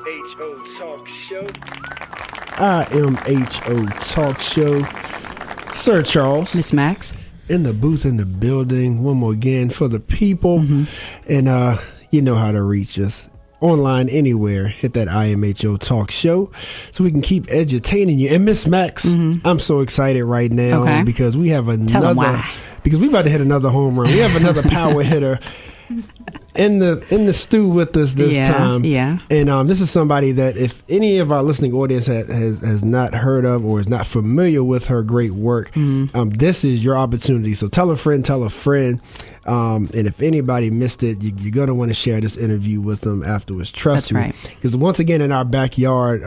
H.O. Talk Show. I am H.O. Talk Show. Sir Charles. Miss Max. In the booth, in the building. One more again for the people. And you know how to reach us. Online anywhere. Hit that IMHO Talk Show so we can keep edutaining you. And Miss Max, I'm so excited right now because we have another. Because we about to hit another home run. We have another power hitter in the stew with us this time. Yeah. And this is somebody that if any of our listening audience has not heard of or is not familiar with her great work, this is your opportunity. So tell a friend, and if anybody missed it, you're going to want to share this interview with them afterwards. Trust me. That's right. Because once again, in our backyard,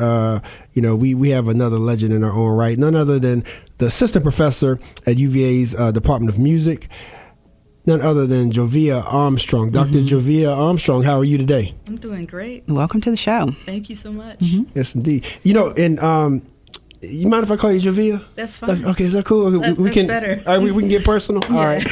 we have another legend in our own right. None other than the assistant professor at UVA's Department of Music. None other than JoVia Armstrong. Dr. JoVia Armstrong, how are you today? I'm doing great. Welcome to the show. Thank you so much. Yes, indeed. And you mind if I call you JoVia? That's fine. Okay, is that cool? That's better. All right, we can get personal? All right.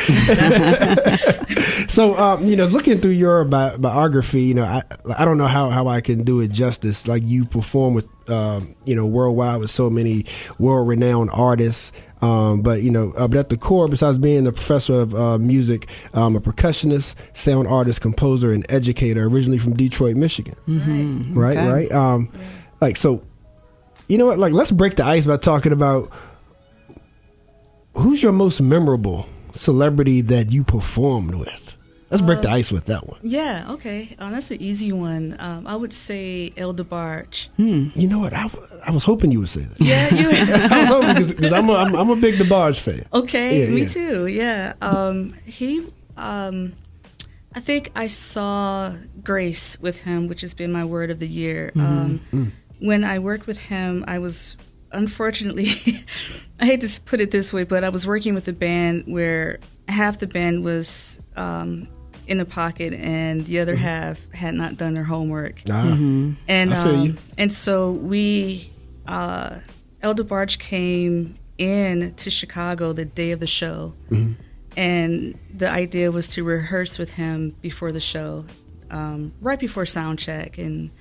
So, looking through your biography, I don't know how I can do it justice. Like you perform with, worldwide with so many world-renowned artists. But at the core, besides being a professor of music, a percussionist, sound artist, composer, and educator, originally from Detroit, Michigan. Right. So, you know what? Like, let's break the ice by talking about who's your most memorable celebrity that you performed with. Let's break the ice with that one. Yeah, okay. That's an easy one. I would say El DeBarge. You know what? I was hoping you would say that. Yeah, you. I was hoping because I'm a big DeBarge fan. Okay, me too. Yeah. He. I think I saw Grace with him, which has been my word of the year. When I worked with him, I was unfortunately, I hate to put it this way, but I was working with a band where half the band was in a pocket and the other half had not done their homework. And I feel you. And so El DeBarge came in to Chicago the day of the show, and the idea was to rehearse with him before the show, right before sound check. And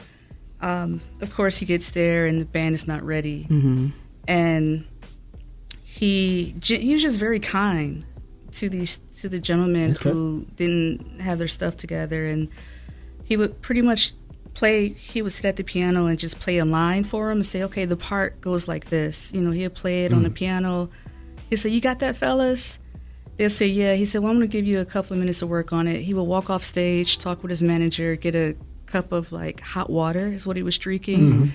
of course, he gets there and the band is not ready, and he was just very kind to the gentlemen who didn't have their stuff together, and he would pretty much he would sit at the piano and just play a line for him and say, okay, the part goes like this. He'll play it on the piano. He said, you got that, fellas? They'll say, yeah. He said, well, I'm going to give you a couple of minutes to work on it. He would walk off stage, talk with his manager, get a cup of hot water is what he was drinking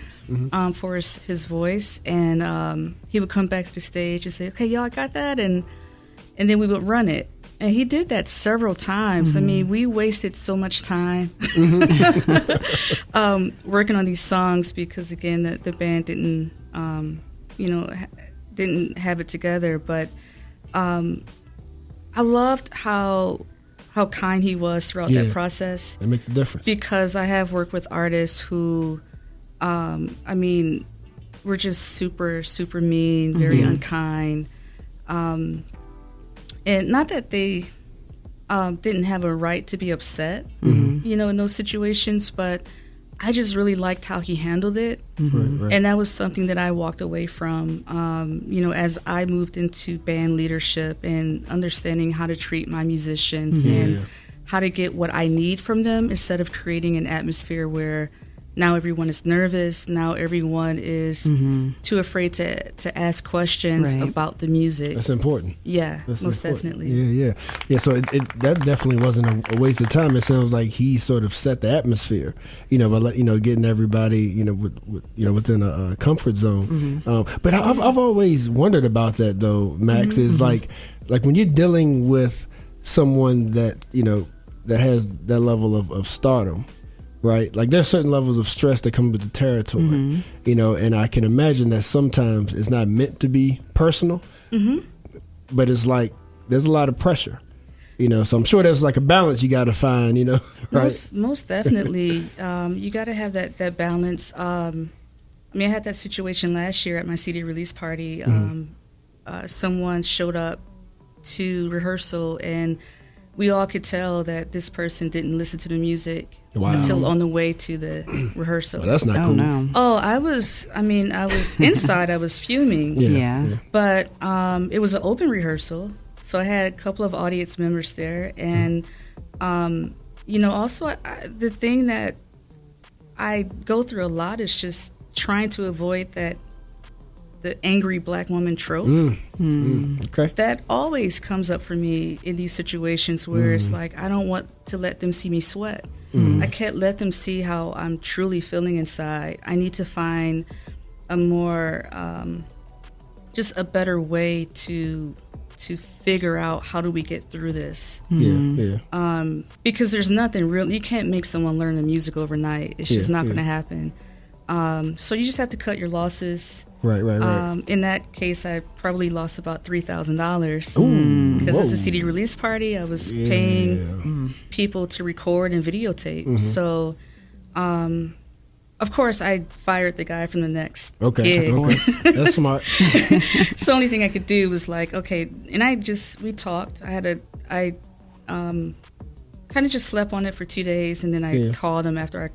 for his voice, and he would come back to the stage and say, okay, y'all got that, and then we would run it. And he did that several times. I mean, we wasted so much time working on these songs because, again, the band didn't have it together. But I loved how kind he was throughout that process. It makes a difference. Because I have worked with artists who, were just super, super mean, very unkind. And not that they didn't have a right to be upset, in those situations, but I just really liked how he handled it. Right. And that was something that I walked away from, as I moved into band leadership and understanding how to treat my musicians and how to get what I need from them instead of creating an atmosphere where now everyone is nervous. Now everyone is too afraid to ask questions about the music. That's important. Yeah, That's most important. definitely. Yeah. So that definitely wasn't a waste of time. It sounds like he sort of set the atmosphere, by getting everybody, within a comfort zone. But I've always wondered about that though, Max. Is like when you're dealing with someone that that has that level of stardom. Right, like there's certain levels of stress that come with the territory, and I can imagine that sometimes it's not meant to be personal, but it's like there's a lot of pressure, So I'm sure there's like a balance you got to find, right? Most definitely, you got to have that balance. I had that situation last year at my CD release party. Someone showed up to rehearsal and we all could tell that this person didn't listen to the music Wow. until on the way to the rehearsal. Well, that's not cool. No. Oh, I was inside, I was fuming. Yeah. But it was an open rehearsal, so I had a couple of audience members there. And, also the thing that I go through a lot is just trying to avoid the angry black woman trope. Okay. That always comes up for me in these situations where it's like, I don't want to let them see me sweat. I can't let them see how I'm truly feeling inside. I need to find a more, just a better way to figure out how do we get through this. Because there's nothing real. You can't make someone learn the music overnight. It's just not going to happen. So you just have to cut your losses. Right. In that case, I probably lost about $3,000 because it's a CD release party. I was paying people to record and videotape. So, of course, I fired the guy from the next gig. Okay. That's smart. So the only thing I could do was like, okay, and we talked. I kind of just slept on it for 2 days, and then I called him after I,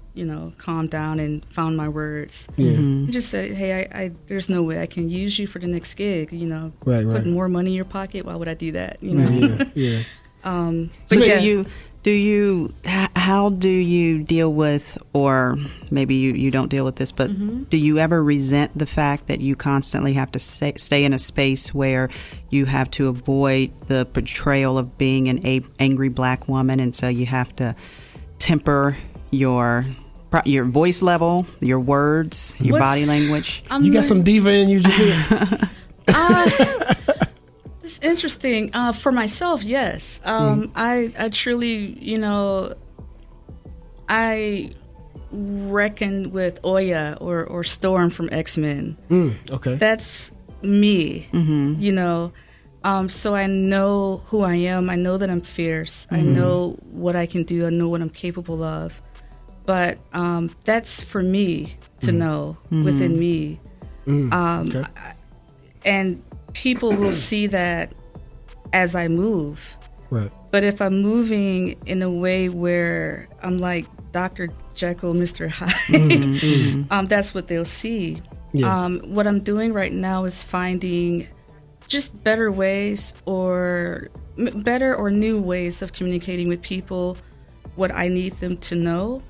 calmed down and found my words. I just said, hey, there's no way I can use you for the next gig. Put more money in your pocket. Why would I do that? How do you deal with, or maybe you don't deal with this, but do you ever resent the fact that you constantly have to stay in a space where you have to avoid the portrayal of being an angry black woman, and so you have to temper your voice level, your words, your body language? You got some diva in you, JoVia? It's interesting. For myself, yes. I truly, I reckon with Oya or Storm from X-Men. Okay. That's me, so I know who I am. I know that I'm fierce. I know what I can do. I know what I'm capable of. But that's for me to know within me. Okay. And people will see that as I move. Right. But if I'm moving in a way where I'm like Dr. Jekyll, Mr. Hyde, that's what they'll see. Yeah. What I'm doing right now is finding just better ways or new ways of communicating with people what I need them to know.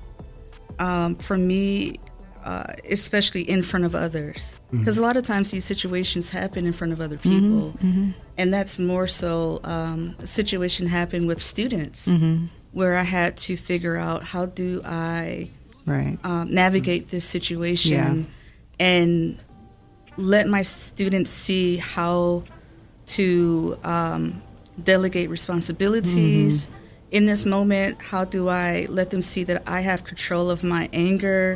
For me, especially in front of others, because a lot of times these situations happen in front of other people, and that's more so a situation happened with students where I had to figure out how do I navigate this situation and let my students see how to delegate responsibilities. In this moment, how do I let them see that I have control of my anger,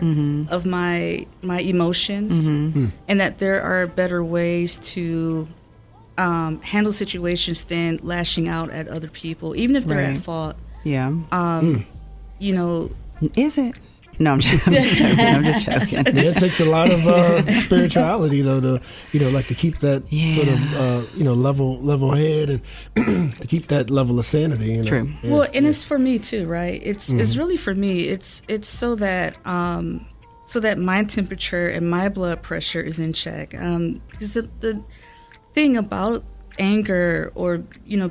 of my emotions, and that there are better ways to handle situations than lashing out at other people, even if they're at fault. Yeah. Is it? No, I'm just joking. It takes a lot of spirituality, though, to keep that sort of, level head and to keep that level of sanity. True. Yeah. Well, and it's for me too, right? It's really for me. It's so that my temperature and my blood pressure is in check. Because the thing about anger or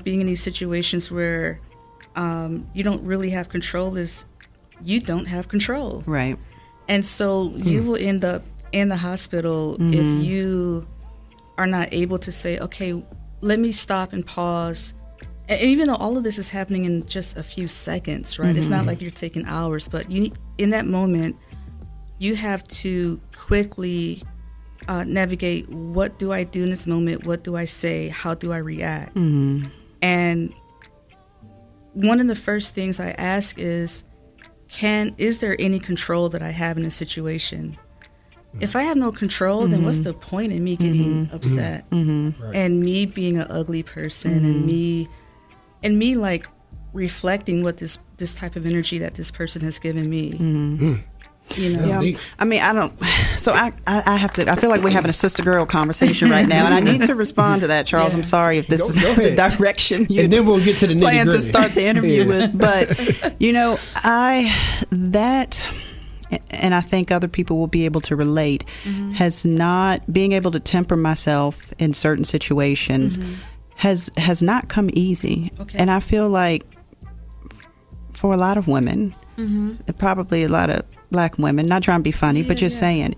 being in these situations where you don't really have control is you don't have control. Right. And so you will end up in the hospital if you are not able to say, okay, let me stop and pause. And even though all of this is happening in just a few seconds, right? It's not like you're taking hours, but in that moment, you have to quickly navigate, what do I do in this moment? What do I say? How do I react? And one of the first things I ask is there any control that I have in a situation? If I have no control, then what's the point in me getting upset and me being an ugly person and me like reflecting what this type of energy that this person has given me? You know, Yeah. deep. I mean, I don't. So I have to. I feel like we're having a sister girl conversation right now, and I need to respond to that, Charles. Yeah. I'm sorry if this Go is not the ahead. direction you And then we'll get to the plan to nitty-gritty. start the interview Yeah. with. But and I think other people will be able to relate. Has not being able to temper myself in certain situations has not come easy, Okay. and I feel like for a lot of women, probably a lot of Black women, not trying to be funny, but just saying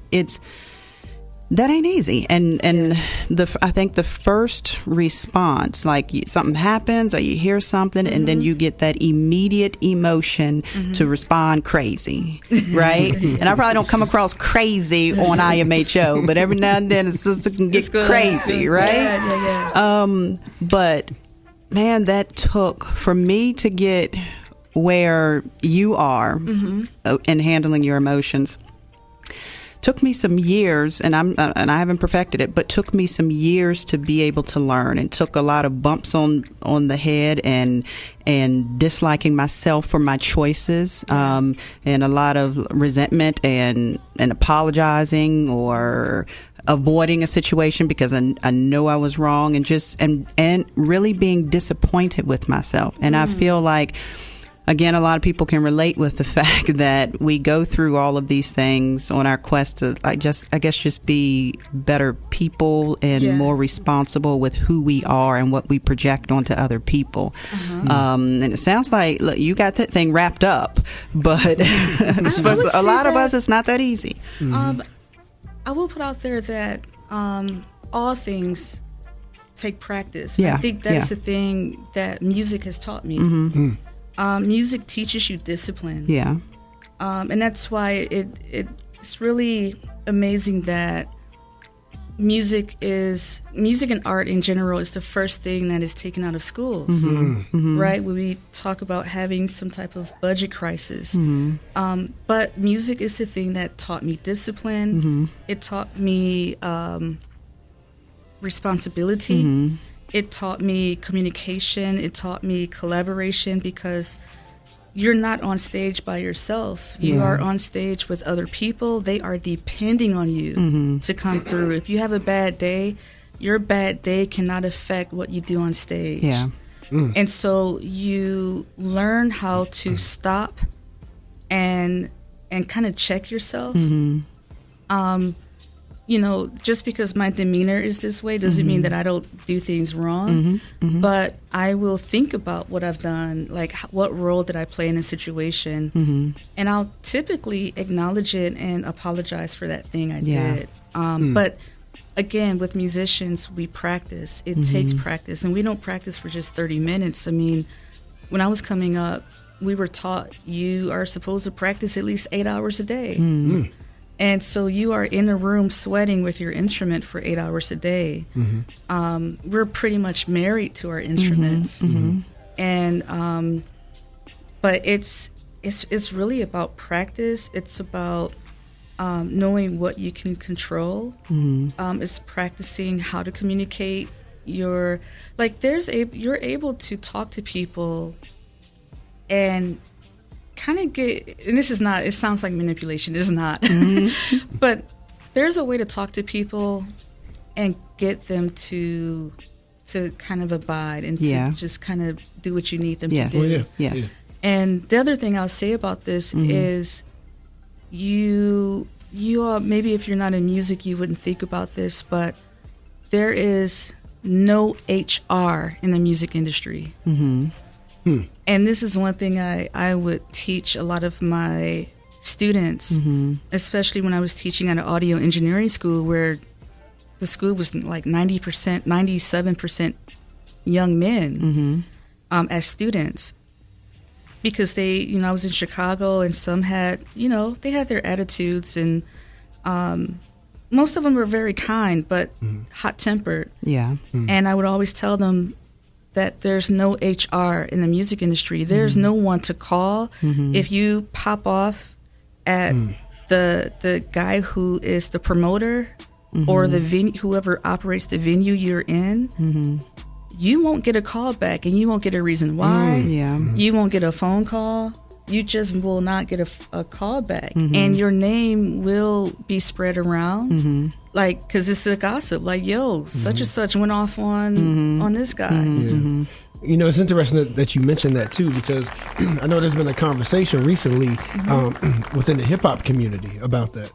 that ain't easy. And I think the first response, like something happens or you hear something, and then you get that immediate emotion to respond crazy, right? And I probably don't come across crazy on IMHO, but every now and then a sister can get crazy, right? Yeah. But man, that took for me to get where you are in handling your emotions. Took me some years, and I haven't perfected it, but took me some years to be able to learn, and took a lot of bumps on the head and disliking myself for my choices, and a lot of resentment and apologizing or avoiding a situation because I know I was wrong, and really being disappointed with myself. And I feel like, again, a lot of people can relate with the fact that we go through all of these things on our quest to, I guess, just be better people and more responsible with who we are and what we project onto other people. And it sounds like, look, you got that thing wrapped up, but for a lot of us, it's not that easy. I will put out there that all things take practice. Yeah. I think that's the thing that music has taught me. Music teaches you discipline. Yeah. And that's why it's really amazing that music and art in general is the first thing that is taken out of schools, right? When we talk about having some type of budget crisis. But music is the thing that taught me discipline. It taught me responsibility. It taught me communication. It taught me collaboration, because you're not on stage by yourself. You are on stage with other people. They are depending on you to come through. If you have a bad day, your bad day cannot affect what you do on stage. Yeah. And so you learn how to stop and kind of check yourself. You know, just because my demeanor is this way doesn't mean that I don't do things wrong. But I will think about what I've done, like what role did I play in a situation, and I'll typically acknowledge it and apologize for that thing I did. But again, with musicians, we practice. It takes practice, and we don't practice for just 30 minutes. I mean, when I was coming up, we were taught you are supposed to practice at least 8 hours a day. And so you are in a room sweating with your instrument for 8 hours a day. We're pretty much married to our instruments. And but it's really about practice. It's about knowing what you can control. It's practicing how to communicate you're able to talk to people and kind of get, and this is not, it sounds like manipulation, it's not, but there's a way to talk to people and get them to kind of abide and to just kind of do what you need them to do. And the other thing I'll say about this is you all, maybe if you're not in music, you wouldn't think about this, but there is no HR in the music industry. And this is one thing I would teach a lot of my students, especially when I was teaching at an audio engineering school where the school was like 90%, 97% young men as students. Because they, I was in Chicago and some had, they had their attitudes, and most of them were very kind but hot-tempered. And I would always tell them that there's no HR in the music industry. There's no one to call. If you pop off at the guy who is the promoter or the whoever operates the venue you're in, you won't get a call back, and you won't get a reason why. You won't get a phone call. you just will not get a call back, and your name will be spread around, like, because it's a gossip, like, yo, such and such went off on this guy. Yeah. You know, it's interesting that you mentioned that too, because I know there's been a conversation recently within the hip hop community about that.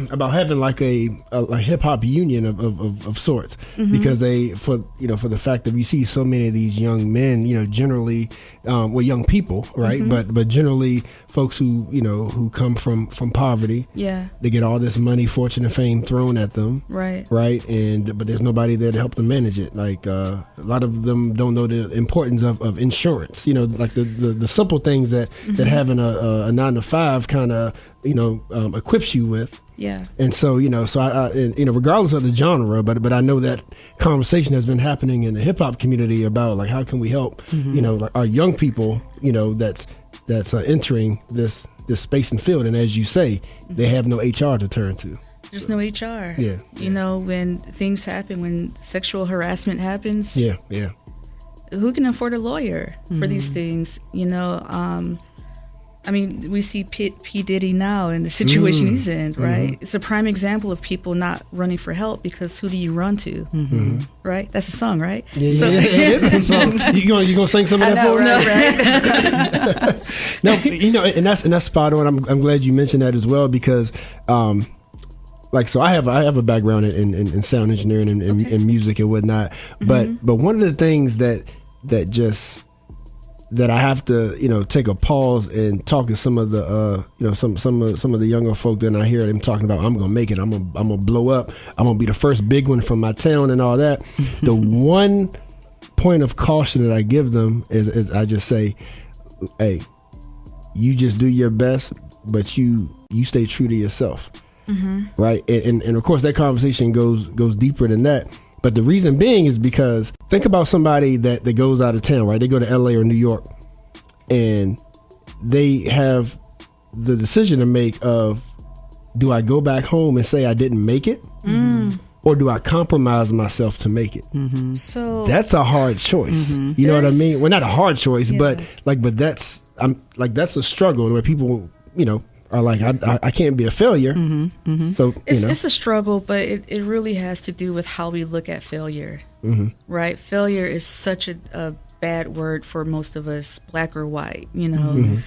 About having like a hip hop union of sorts, because for the fact that we see so many of these young men, generally, young people, right? But generally folks who come from poverty, they get all this money, fortune, and fame thrown at them, right? But there's nobody there to help them manage it. Like a lot of them don't know the importance of insurance. Like the simple things that having a 9-to-5 kind of equips you with. Yeah. And so, regardless of the genre, but I know that conversation has been happening in the hip hop community about like how can we help, like our young people, that's entering this space and field, and as you say, they have no HR to turn to. There's no HR. Yeah. When things happen, when sexual harassment happens. Yeah. Who can afford a lawyer for these things? We see P. Diddy now and the situation he's in, right? It's a prime example of people not running for help, because who do you run to, right? That's a song, right? Yeah, it is a song. You gonna sing some of that for us? Right? No, and that's spot on. I'm glad you mentioned that as well, because so I have a background in sound engineering and music and whatnot, but one of the things that I have to take a pause and talk to some of the some of the younger folk, that I hear them talking about, I'm gonna make it, I'm gonna blow up, I'm gonna be the first big one from my town and all that. The one point of caution that I give them is I just say, hey, you just do your best, but you stay true to yourself. Right, and of course that conversation goes deeper than that. But the reason being is because think about somebody that goes out of town, right? They go to LA or New York, and they have the decision to make of, do I go back home and say I didn't make it, or do I compromise myself to make it? So that's a hard choice. You know what I mean? Well, not a hard choice, but that's a struggle where people are like, I can't be a failure. So it's a struggle, but it really has to do with how we look at failure, right? Failure is such a bad word for most of us, black or white. There's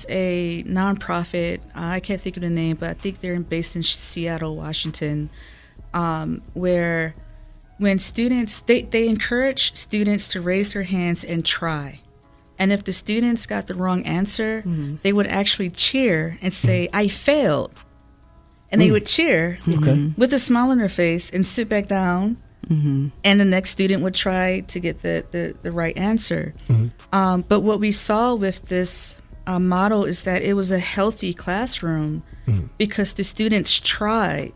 a nonprofit, I can't think of the name, but I think they're based in Seattle, Washington, where when students, they encourage students to raise their hands and try. And if the students got the wrong answer, they would actually cheer and say, I failed. And they would cheer with a smile on their face and sit back down. And the next student would try to get the right answer. But what we saw with this model is that it was a healthy classroom because the students tried.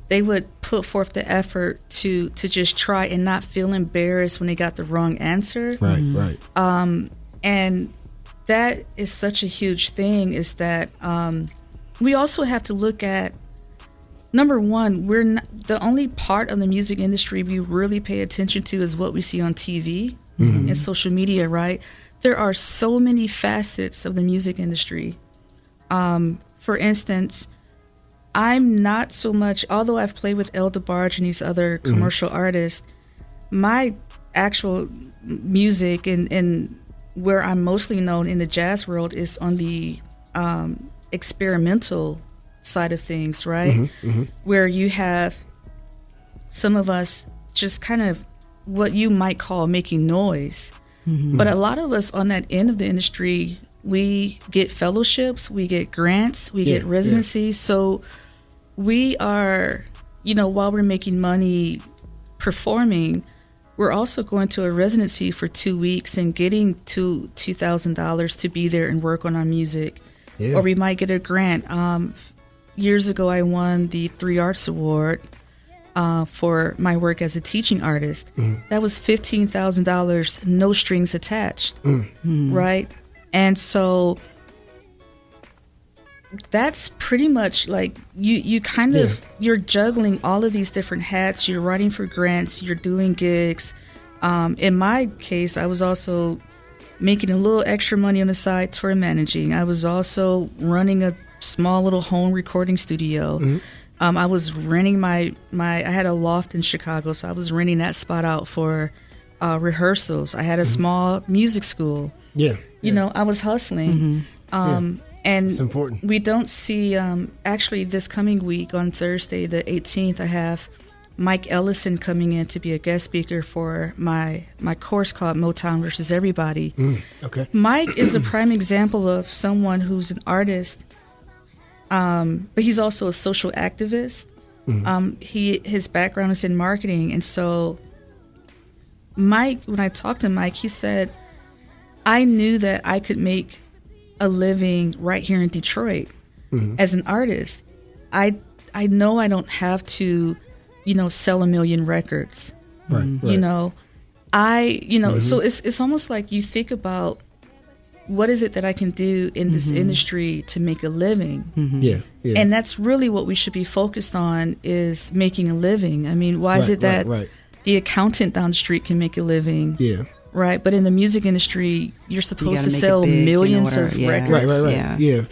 They would put forth the effort to just try and not feel embarrassed when they got the wrong answer. Right. And that is such a huge thing, is that we also have to look at, number one, we're not, the only part of the music industry we really pay attention to is what we see on TV and social media, right? There are so many facets of the music industry. For instance, I'm not so much, although I've played with El DeBarge and these other commercial artists, my actual music and where I'm mostly known in the jazz world is on the experimental side of things, right? Where you have some of us just kind of what you might call making noise. But a lot of us on that end of the industry, we get fellowships, we get grants, we get residencies. So we are, while we're making money performing, we're also going to a residency for 2 weeks and getting $2,000 to be there and work on our music. Or we might get a grant. Years ago, I won the 3 Arts Award for my work as a teaching artist. That was $15,000, no strings attached, right? And so that's pretty much like you kind of you're juggling all of these different hats. You're writing for grants, you're doing gigs. In my case, I was also making a little extra money on the side toward managing. I was also running a small little home recording studio. I was renting I had a loft in Chicago, so I was renting that spot out for rehearsals. I had a small music school. Yeah. You know, I was hustling. And it's important. we don't see, actually this coming week on Thursday, the 18th, I have Mike Ellison coming in to be a guest speaker for my course called Motown versus Everybody. Okay. Mike is a prime example of someone who's an artist, but he's also a social activist. His background is in marketing, and so Mike, when I talked to Mike, he said, I knew that I could make a living right here in Detroit as an artist. I know I don't have to, sell 1 million records. Right. You know, so it's almost like you think about what is it that I can do in this industry to make a living. Yeah. And that's really what we should be focused on, is making a living. I mean, why is it that the accountant down the street can make a living? Yeah. Right, but in the music industry, you're supposed to sell millions of records. Right. Yeah.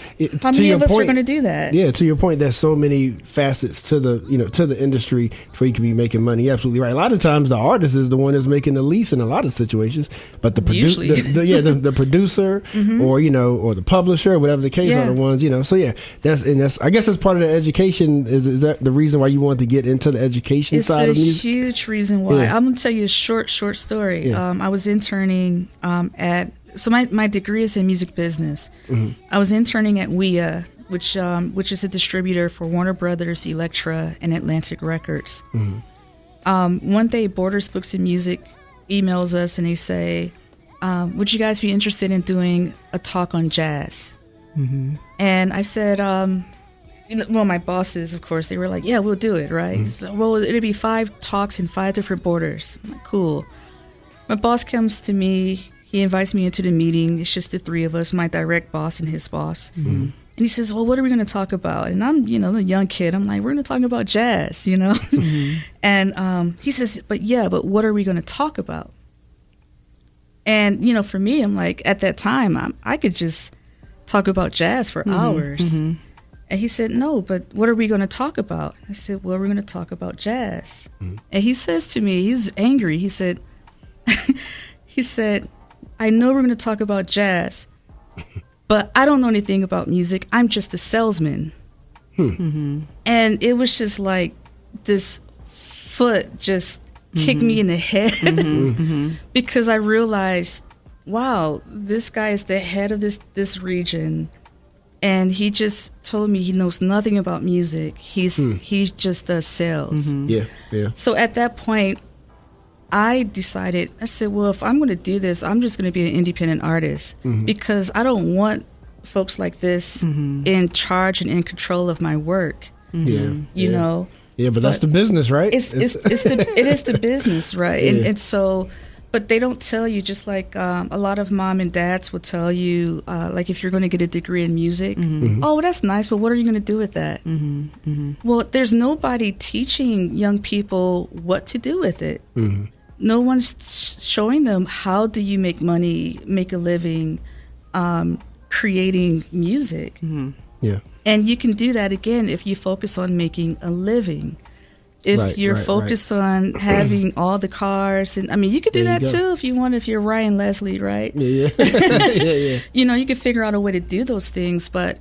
How many of us are going to do that? Yeah, to your point, there's so many facets to the to the industry where you can be making money. You're absolutely right. A lot of times, the artist is the one that's making the least in a lot of situations, but the the producer or or the publisher, whatever the case, are the ones. So that's I guess that's part of the education. Is that the reason why you want to get into the education side of music? It's a huge reason why. I'm going to tell you a short story. I was interning so my degree is in music business. I was interning at JoVia, which is a distributor for Warner Brothers, Elektra, and Atlantic Records. One day, Borders Books and Music emails us and they say, would you guys be interested in doing a talk on jazz? And I said, my bosses, of course, they were like, yeah, we'll do it, right? So, well, it'll be 5 talks in 5 different borders. I'm like, cool. My boss comes to me, he invites me into the meeting. It's just the 3 of us, my direct boss and his boss. And he says, well, what are we going to talk about? And I'm, a young kid. I'm like, we're going to talk about jazz, And he says, but what are we going to talk about? And, for me, I'm like, at that time, I could just talk about jazz for hours. And he said, no, but what are we going to talk about? I said, well, we're going to talk about jazz. And he says to me, he's angry. He said, I know we're going to talk about jazz, but I don't know anything about music. I'm just a salesman. And it was just like this foot just kicked me in the head because I realized, wow, this guy is the head of this region. And he just told me he knows nothing about music. He just does sales. Yeah. So at that point, I said, well, if I'm going to do this, I'm just going to be an independent artist because I don't want folks like this in charge and in control of my work. You know? Yeah, but that's the business, right? It is the business, right? And so, but they don't tell you, just like a lot of mom and dads will tell you, like if you're going to get a degree in music, oh, well, that's nice, but what are you going to do with that? Well, there's nobody teaching young people what to do with it. No one's showing them how do you make money, make a living, creating music. Yeah. And you can do that, again, if you focus on making a living. If you're focused on having all the cars, and I mean, you could do that too if you want, if you're Ryan Leslie, right? Yeah. You could figure out a way to do those things, but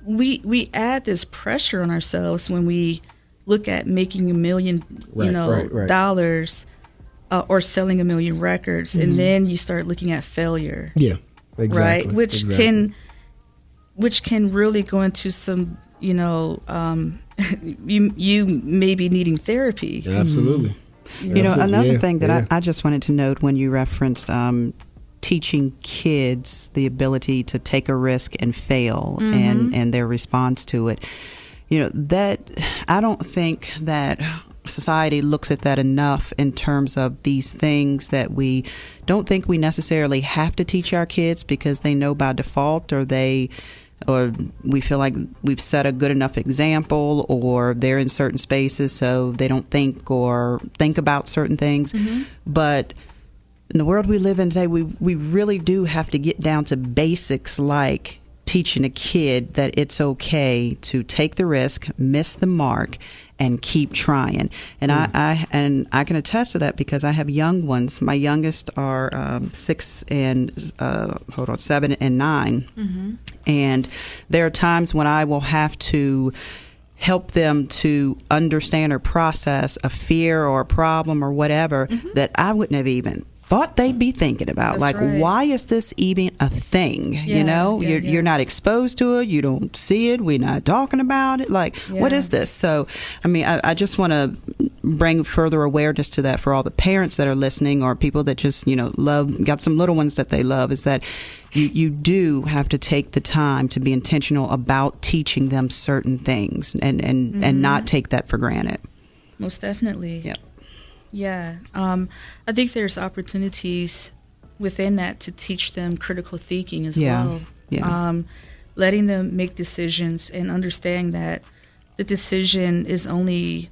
we add this pressure on ourselves when we look at making $1 million, dollars, or selling 1 million records, and then you start looking at failure. Yeah, exactly. Right, which can really go into some, you may be needing therapy. Absolutely. Another thing that I just wanted to note when you referenced teaching kids the ability to take a risk and fail and their response to it. That I don't think that society looks at that enough in terms of these things that we don't think we necessarily have to teach our kids because they know by default, or we feel like we've set a good enough example, or they're in certain spaces so they don't think about certain things. But in the world we live in today, we really do have to get down to basics like teaching a kid that it's okay to take the risk, miss the mark, and keep trying. And I can attest to that because I have young ones. My youngest are 7 and 9. Mm-hmm. And there are times when I will have to help them to understand or process a fear or a problem or whatever that I wouldn't have even thought they'd be thinking about. That's right. Why is this even a thing? You're not exposed to it. You don't see it. We're not talking about it. What is this? So, I mean, I just want to bring further awareness to that for all the parents that are listening or people that just, got some little ones that they love, is that you do have to take the time to be intentional about teaching them certain things and not take that for granted. Most definitely. Yep. Yeah. I think there's opportunities within that to teach them critical thinking as well. Yeah. Letting them make decisions and understand that the decision is only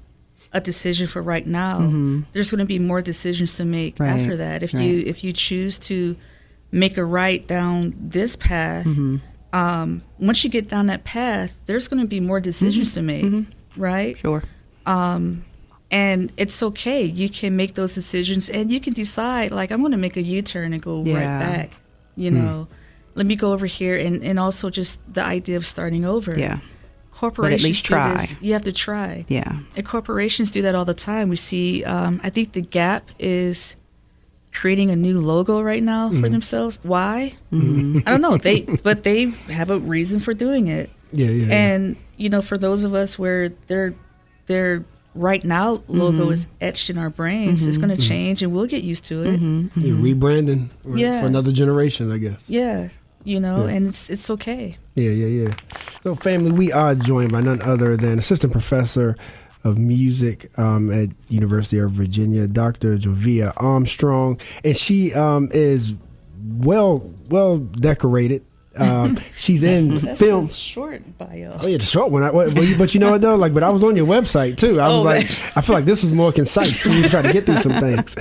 a decision for right now. Mm-hmm. There's going to be more decisions to make after that. If you choose to make a right down this path, once you get down that path, there's going to be more decisions to make, right? Sure. And it's okay. You can make those decisions, and you can decide, I'm going to make a U-turn and go right back. Let me go over here, and also just the idea of starting over. Yeah. Corporations but at least try. Do this. You have to try. Yeah. And corporations do that all the time. We see, I think the Gap is creating a new logo right now for themselves. Why? I don't know. But they have a reason for doing it. Yeah. And, for those of us where their right now logo is etched in our brains, it's going to change, and we'll get used to it. You're rebranding for another generation, I guess. Yeah. And it's okay. Yeah. So, family, we are joined by none other than Assistant Professor of Music at University of Virginia, Dr. JoVia Armstrong, and she is well decorated. She's in film. That's a short bio. Oh yeah, the short one. But you know what though? But I was on your website too. I was I feel like this was more concise. So we try to get through some things.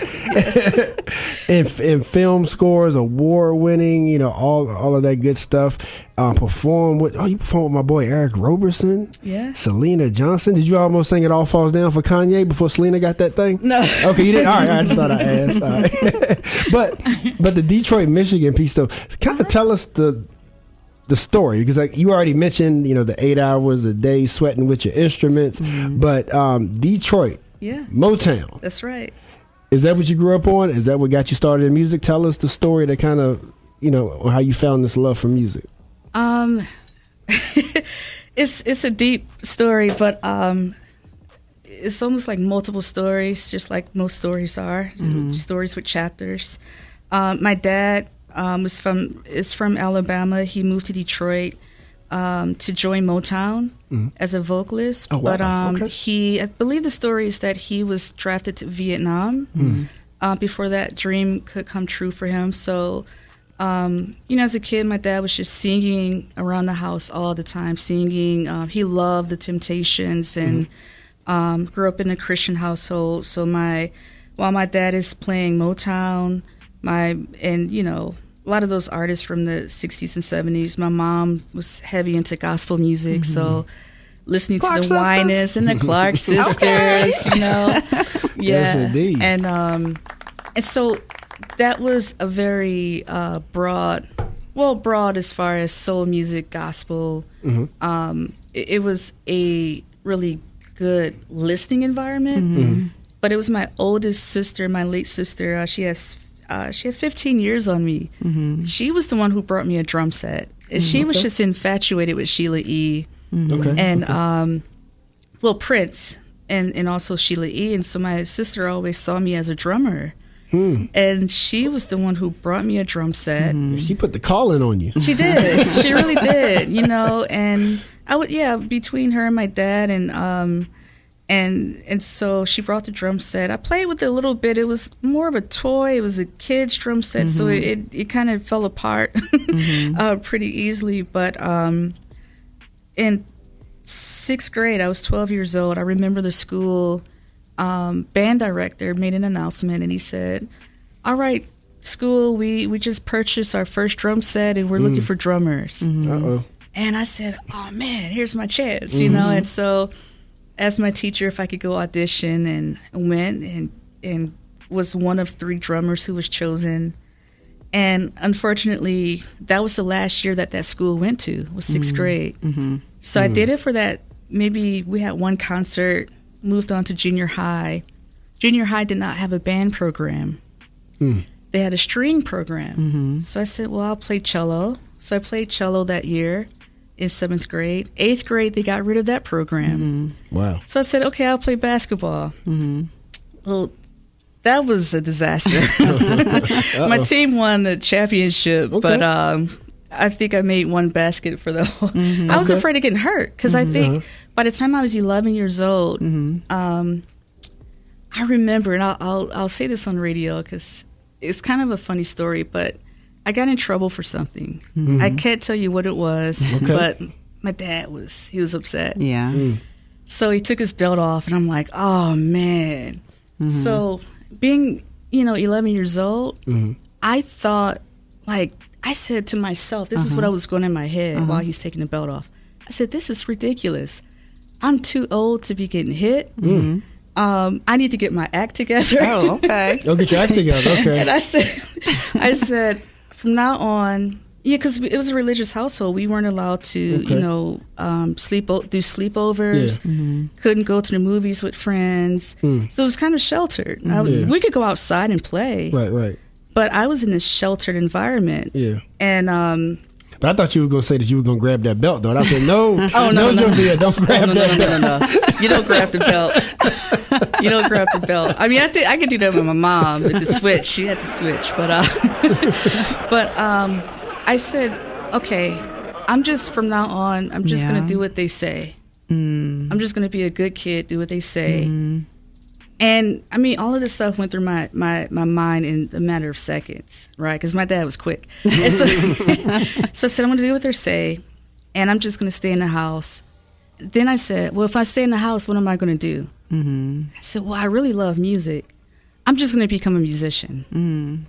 and film scores, award winning, all of that good stuff. You performed with my boy Eric Roberson. Yeah. Selena Johnson. Did you almost sing "It All Falls Down" for Kanye before Selena got that thing? No. Okay, you didn't. All right, I just thought I asked. All right. but the Detroit, Michigan piece though, kind of tell us the story, because you already mentioned the 8 hours a day sweating with your instruments, but Detroit, Motown, that's right. Is that what you grew up on? Is that what got you started in music? Tell us the story that kind of how you found this love for music. It's a deep story, but it's almost like multiple stories, just like most stories are, stories with chapters. My dad is from Alabama. He moved to Detroit to join Motown as a vocalist. Oh, wow. But I believe the story is that he was drafted to Vietnam before that dream could come true for him. So, as a kid, my dad was just singing around the house all the time, singing. He loved the Temptations and grew up in a Christian household. So while my dad is playing Motown, a lot of those artists from the 60s and 70s. My mom was heavy into gospel music, so listening Clark to the Winans and the Clark sisters, Yeah. Yes, indeed. And so that was a very broad as far as soul music, gospel. It was a really good listening environment. But it was my oldest sister, my late sister. She had 15 years on me. She was the one who brought me a drum set. She was just infatuated with Sheila E. And Prince and also Sheila E. And so my sister always saw me as a drummer. And she was the one who brought me a drum set. She put the calling on you. She did. She really did, and I would, between her and my dad and so she brought the drum set. I played with it a little bit. It was more of a toy. It was a kid's drum set, so it kind of fell apart pretty easily. But in 6th grade, I was 12 years old. I remember the school band director made an announcement, and he said, "All right, school, we just purchased our first drum set, and we're looking for drummers. Uh-oh. And I said, oh, man, here's my chance, you know? And so asked my teacher if I could go audition, and went and was one of 3 drummers who was chosen. And unfortunately, that was the last year that school went to, was 6th grade. So I did it for that. Maybe we had one concert, moved on to junior high. Junior high did not have a band program. They had a string program. So I said, well, I'll play cello. So I played cello that year in 7th grade. 8th grade, they got rid of that program. Wow. So I said, okay, I'll play basketball. Well, that was a disaster. My team won the championship, but I think I made 1 basket for the whole. I was afraid of getting hurt, because I think by the time I was 11 years old, I remember, and I'll say this on radio because it's kind of a funny story, but I got in trouble for something. I can't tell you what it was, but my dad was upset. Yeah. So he took his belt off, and I'm like, oh, man. So being, 11 years old, I thought, like, I said to myself, this is what I was going in my head while he's taking the belt off. I said, this is ridiculous. I'm too old to be getting hit. I need to get my act together. Oh, okay. Go get your act together. Okay. And I said, from now on, because it was a religious household, we weren't allowed to, do sleepovers. Couldn't go to the movies with friends. So it was kind of sheltered. We could go outside and play. Right. But I was in this sheltered environment. Yeah. And but I thought you were going to say that you were going to grab that belt, though. And I said, no. No, JoVia, don't grab that belt. No. You don't grab the belt. You don't grab the belt. I mean, I could do that with my mom with the switch. She had the switch. But I said, okay, from now on, I'm just going to do what they say. I'm just going to be a good kid, do what they say. And I mean, all of this stuff went through my mind in a matter of seconds, right? Because my dad was quick. And so I said, I'm going to do what they say, and I'm just going to stay in the house. Then I said, well, if I stay in the house, what am I going to do? I said, well, I really love music. I'm just going to become a musician.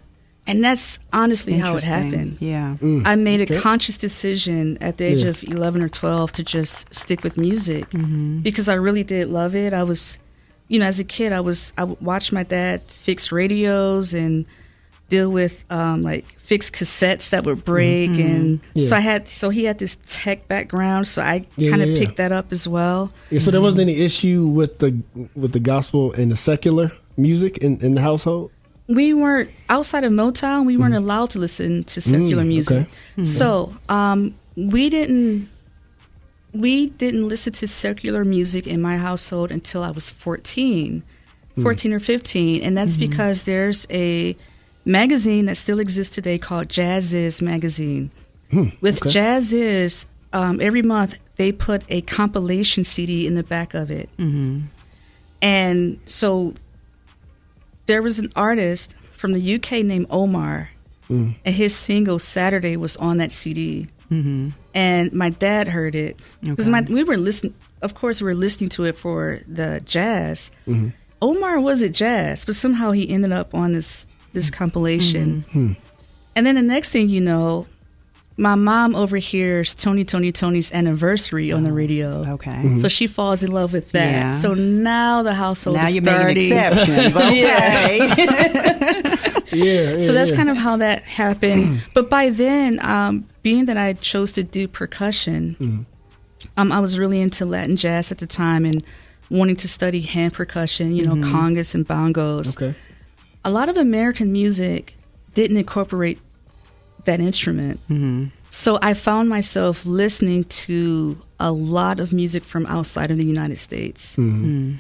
And that's honestly how it happened. Yeah. I made a conscious decision at the age of 11 or 12 to just stick with music because I really did love it. I was... as a kid, I would watch my dad fix radios and deal with fix cassettes that would break, and so he had this tech background, so I kind of picked that up as well. Yeah, so there wasn't any issue with the gospel and the secular music in the household? We weren't, outside of Motown, we weren't allowed to listen to secular music. Okay. So we didn't listen to secular music in my household until I was 14 or 15. And that's because there's a magazine that still exists today called Jazz Is magazine. With Jazz Is, every month they put a compilation CD in the back of it. And so there was an artist from the UK named Omar, and his single Saturday was on that CD. And my dad heard it because we were listening. Of course, we were listening to it for the jazz. Omar wasn't jazz, but somehow he ended up on this compilation. And then the next thing you know, my mom overhears Tony's anniversary on the radio. Okay, so she falls in love with that. Yeah. So now the household is you're starting. Making exceptions. Okay. So that's kind of how that happened. But by then, being that I chose to do percussion, I was really into Latin jazz at the time and wanting to study hand percussion, congas and bongos. Okay. A lot of American music didn't incorporate that instrument. So I found myself listening to a lot of music from outside of the United States. And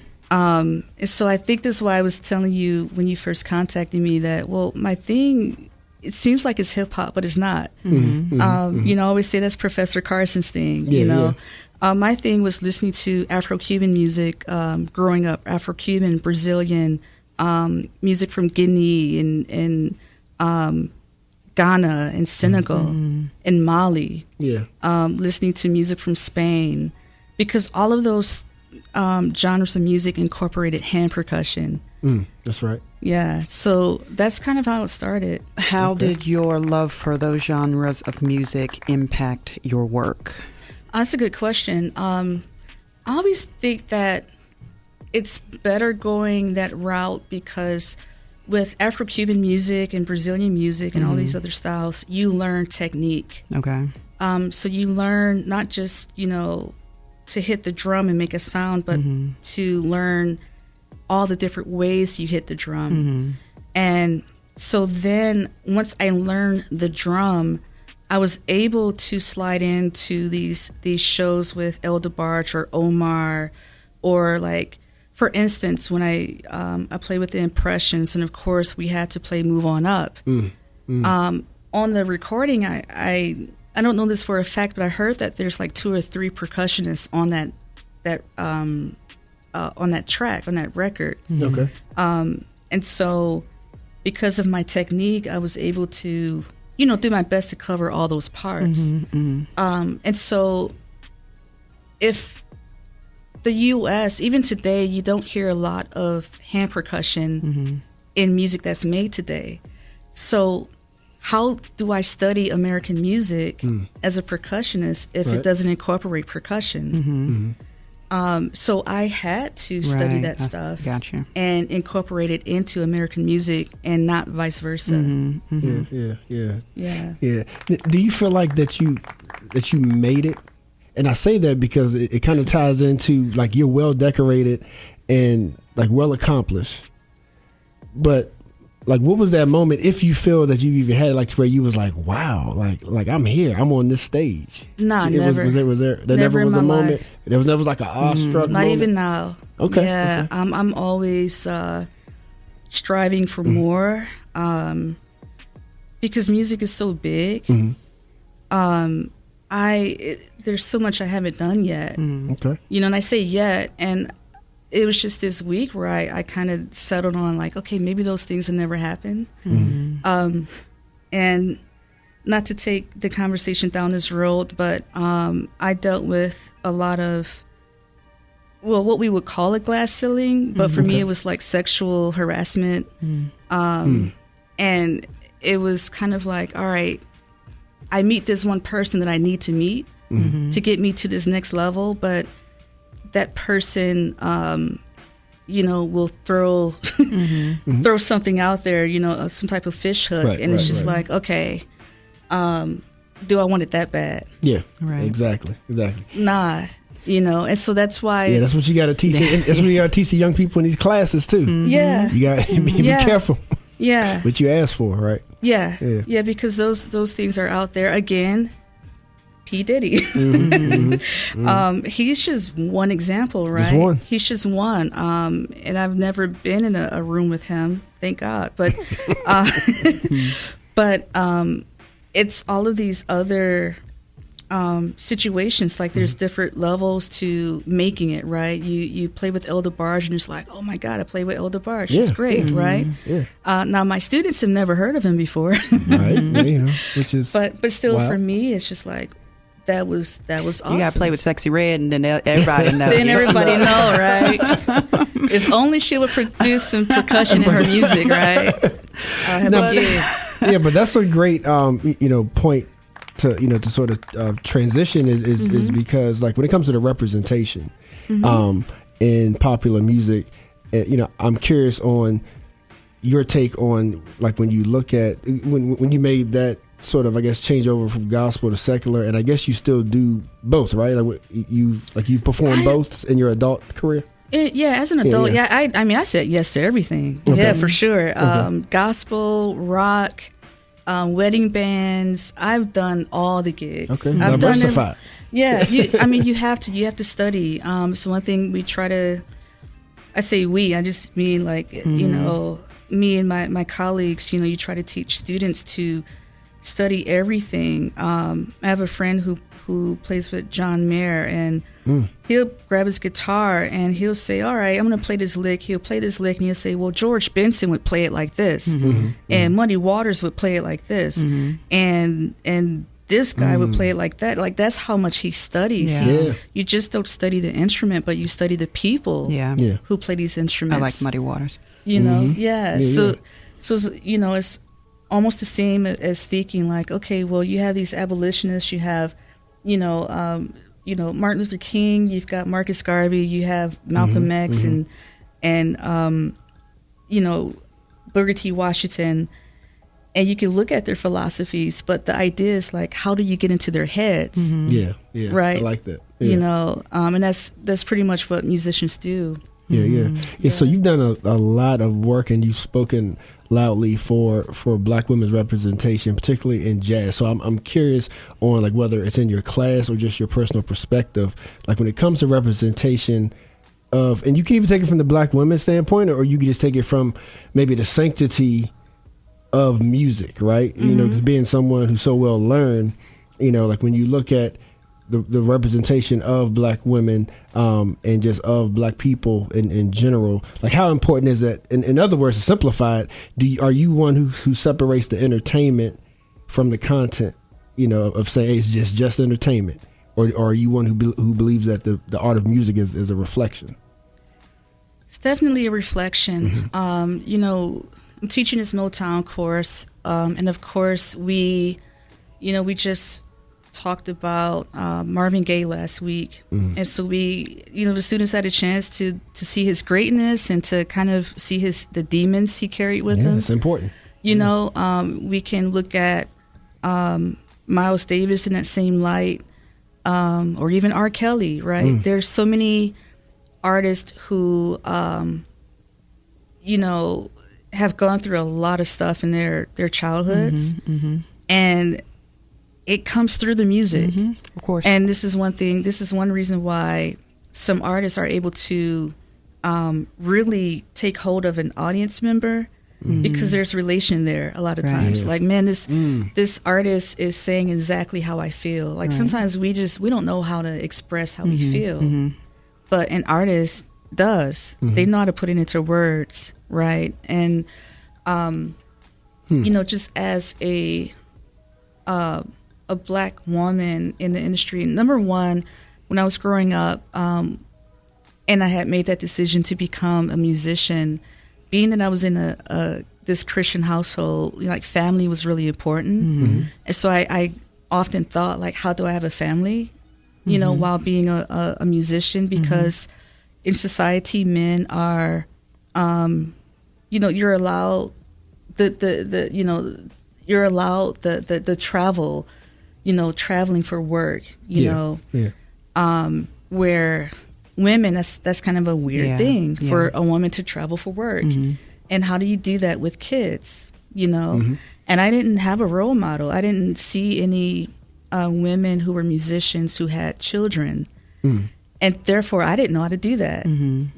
so I think that's why I was telling you when you first contacted me that, well, my thing, it seems like it's hip hop, but it's not. I always say that's Professor Carson's thing, My thing was listening to Afro-Cuban music, growing up, Afro-Cuban, Brazilian, music from Guinea and Ghana and Senegal and Mali. Listening to music from Spain, because all of those genres of music incorporated hand percussion. That's right. Yeah, so that's kind of how it started. How did your love for those genres of music impact your work? That's a good question. I always think that it's better going that route because with Afro-Cuban music and Brazilian music and all these other styles, you learn technique. Okay. So you learn not just, to hit the drum and make a sound, but to learn all the different ways you hit the drum. And so then once I learned the drum, I was able to slide into these shows with El DeBarge or Omar, or like, for instance, when I play with the Impressions, and of course we had to play Move On Up. On the recording, I don't know this for a fact, but I heard that there's like 2 or 3 percussionists on that track, on that record. Okay. And so because of my technique, I was able to, do my best to cover all those parts. And so if the U.S., even today, you don't hear a lot of hand percussion in music that's made today. So how do I study American music as a percussionist if it doesn't incorporate percussion? So I had to study that stuff and incorporate it into American music and not vice versa. Yeah. Do you feel like that you made it? And I say that because it kind of ties into like you're well decorated and like well accomplished. But like, what was that moment, if you feel that you even had it, like to where you was like, wow, like I'm here, I'm on this stage? Nah, never. Was there never was a moment? There was never like an awestruck moment? Not even now. Okay. Yeah, okay. I'm always striving for more because music is so big. There's so much I haven't done yet. Okay. And I say yet, and it was just this week where I kind of settled on like, okay, maybe those things will never happen. And not to take the conversation down this road, but I dealt with a lot of, what we would call a glass ceiling, but for me it was like sexual harassment. And it was kind of like, all right, I meet this one person that I need to meet to get me to this next level, but that person, will throw throw something out there, some type of fish hook, and it's just like, okay, do I want it that bad? Yeah, right. Exactly. Nah, and so that's why. Yeah, that's what you got to teach. That's what you got to teach the young people in these classes too. Yeah, you got to be careful. Yeah, what you ask for, right? Yeah, because those things are out there again. P. Diddy. He's just one example, right? Just one. He's just one. And I've never been in a room with him, thank God. But it's all of these other situations. Like there's different levels to making it, right? You play with El DeBarge and it's like, oh my God, I play with El DeBarge. It's great, right? Yeah. Now my students have never heard of him before. Right. Yeah, which is but still for me, it's just like, that was awesome. You got to play with Sexy Red, and then everybody know. Then everybody know, right? If only she would produce some percussion in her music, right? But that's a great point to sort of transition is because like when it comes to the representation in popular music, I'm curious on your take on like when you look at when you made that sort of, I guess, change over from gospel to secular, and I guess you still do both, right? Like you've performed both in your adult career. As an adult, I said yes to everything. Okay. Yeah, for sure. Gospel, rock, wedding bands. I've done all the gigs. Okay, I've diversified. Yeah, you have to study. So one thing we try to, I say we, I just mean like me and my colleagues. You try to teach students to study everything. I have a friend who plays with John Mayer, and he'll grab his guitar and he'll say, all right, I'm going to play this lick. He'll play this lick and he'll say, well, George Benson would play it like this, and Muddy Waters would play it like this, and this guy would play it like that. Like, that's how much he studies. You just don't study the instrument, but you study the people who play these instruments. I like Muddy Waters. You know, Yeah, so yeah. so it's, you know, it's almost the same as thinking like, okay, well, you have these abolitionists, you have, Martin Luther King, you've got Marcus Garvey, you have Malcolm X, and Booker T. Washington, and you can look at their philosophies, but the idea is like, how do you get into their heads? Yeah, Right. I like that. Yeah. You know, and that's pretty much what musicians do. Yeah. So you've done a lot of work, and you've spoken loudly for Black women's representation, particularly in jazz. So I'm curious on like whether it's in your class or just your personal perspective, like when it comes to representation of, and you can even take it from the Black women's standpoint, or you can just take it from maybe the sanctity of music, right? You know, because being someone who's so well learned, you know, like when you look at the representation of Black women and just of Black people in general, like how important is that? In other words, to simplify it, are you one who separates the entertainment from the content, you know, of saying hey, it's just entertainment, or are you one who believes that the art of music is a reflection? It's definitely a reflection. You know, I'm teaching this Motown course, and of course we just talked about Marvin Gaye last week, and so we, the students had a chance to see his greatness and to kind of see the demons he carried with him. It's important. We can look at Miles Davis in that same light, or even R. Kelly, right? There's so many artists who, have gone through a lot of stuff in their childhoods, and it comes through the music, of course. And this is one reason why some artists are able to really take hold of an audience member, because there's relation there a lot of times. Like, man, this artist is saying exactly how I feel. Like sometimes we don't know how to express how we feel, but an artist does. They know how to put it into words, right? And just as a Black woman in the industry, number one, when I was growing up, and I had made that decision to become a musician, being that I was in this Christian household, like family was really important, and so I often thought, like, how do I have a family, while being a musician? Because in society, men are, you're allowed you're allowed the travel, traveling for work, where women, that's kind of a weird thing for a woman to travel for work. And how do you do that with kids, And I didn't have a role model. I didn't see any women who were musicians who had children. And therefore, I didn't know how to do that, And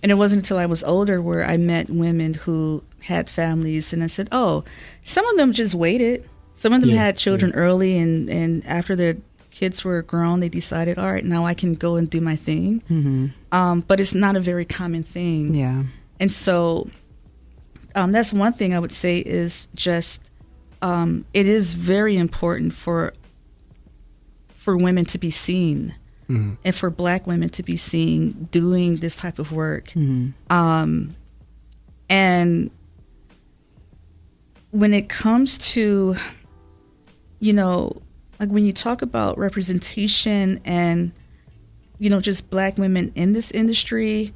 it wasn't until I was older where I met women who had families, and I said, oh, some of them just waited. Some of them had children early, and after their kids were grown, they decided, all right, now I can go and do my thing. But it's not a very common thing. Yeah. And so that's one thing I would say is just it is very important for women to be seen, and for Black women to be seen doing this type of work. And when it comes to, like when you talk about representation and, just Black women in this industry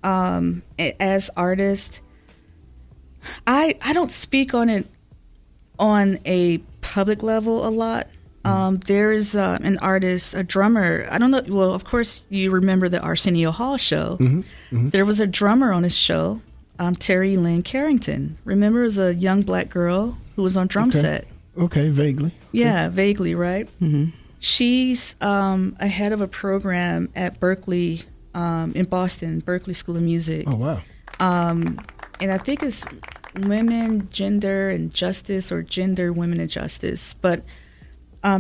as artists, I don't speak on it on a public level a lot. There's an artist, a drummer. I don't know. Well, of course, you remember the Arsenio Hall show. There was a drummer on his show, Terry Lynn Carrington. Remember, it was a young Black girl who was on drum set. Okay, vaguely. Yeah, vaguely, right? She's ahead of a program at Berkeley, in Boston, Berkeley School of Music. Oh, wow. And I think it's Women, Gender, and Justice, or Gender, Women, and Justice. But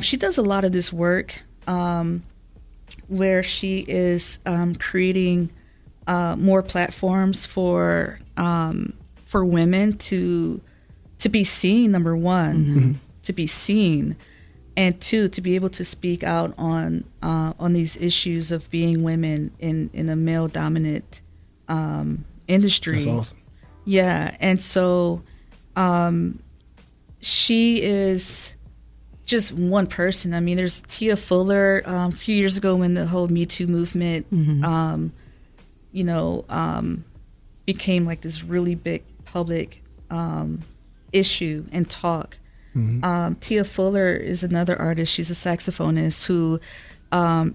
she does a lot of this work where she is creating more platforms for women to be seen. Number one, to be seen, and two, to be able to speak out on these issues of being women in a male dominant industry. That's awesome. Yeah, and so she is just one person. I mean, there's Tia Fuller. A few years ago, when the whole Me Too movement, became like this really big public issue and talk. Tia Fuller is another artist. She's a saxophonist who,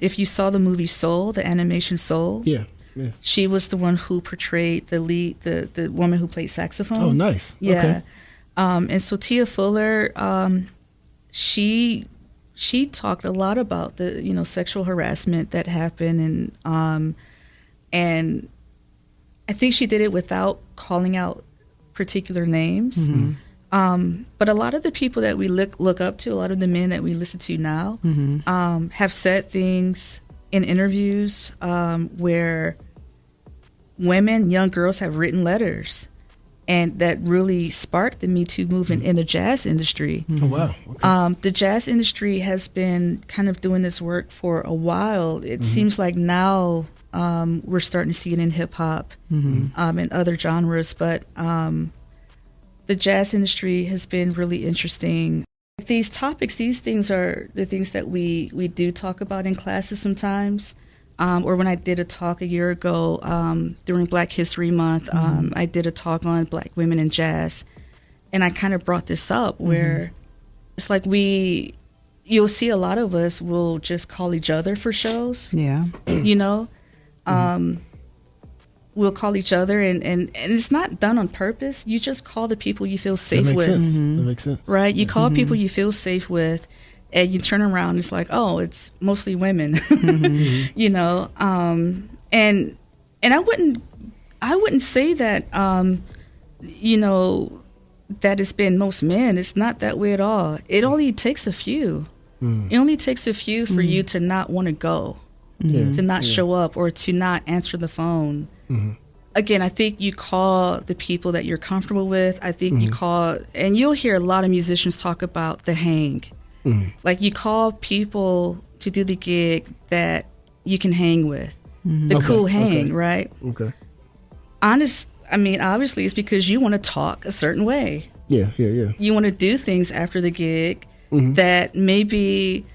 if you saw the movie Soul, the animation Soul, Yeah. she was the one who portrayed the lead, the woman who played saxophone. Oh, nice. Yeah. Okay. And so Tia Fuller, she talked a lot about the sexual harassment that happened, and I think she did it without calling out particular names. But a lot of the people that we look up to, a lot of the men that we listen to now, have said things in interviews where women, young girls, have written letters, and that really sparked the Me Too movement in the jazz industry. Oh, wow. Okay. The jazz industry has been kind of doing this work for a while. It seems like now we're starting to see it in hip hop and other genres, but the jazz industry has been really interesting. These topics, these things are the things that we do talk about in classes sometimes. Or when I did a talk a year ago during Black History Month, I did a talk on Black women in jazz. And I kind of brought this up where it's like you'll see a lot of us will just call each other for shows. Yeah. We'll call each other, and it's not done on purpose. You just call the people you feel safe with. That makes sense. Right? You call people you feel safe with, and you turn around and it's like, oh, it's mostly women. And I wouldn't say that that it's been most men. It's not that way at all. It only takes a few. It only takes a few for you to not want to go, to not show up, or to not answer the phone. Again, I think you call the people that you're comfortable with. I think you call, and you'll hear a lot of musicians talk about the hang. Like, you call people to do the gig that you can hang with, the cool hang, right? Okay. Obviously it's because you want to talk a certain way. Yeah. You want to do things after the gig that maybe,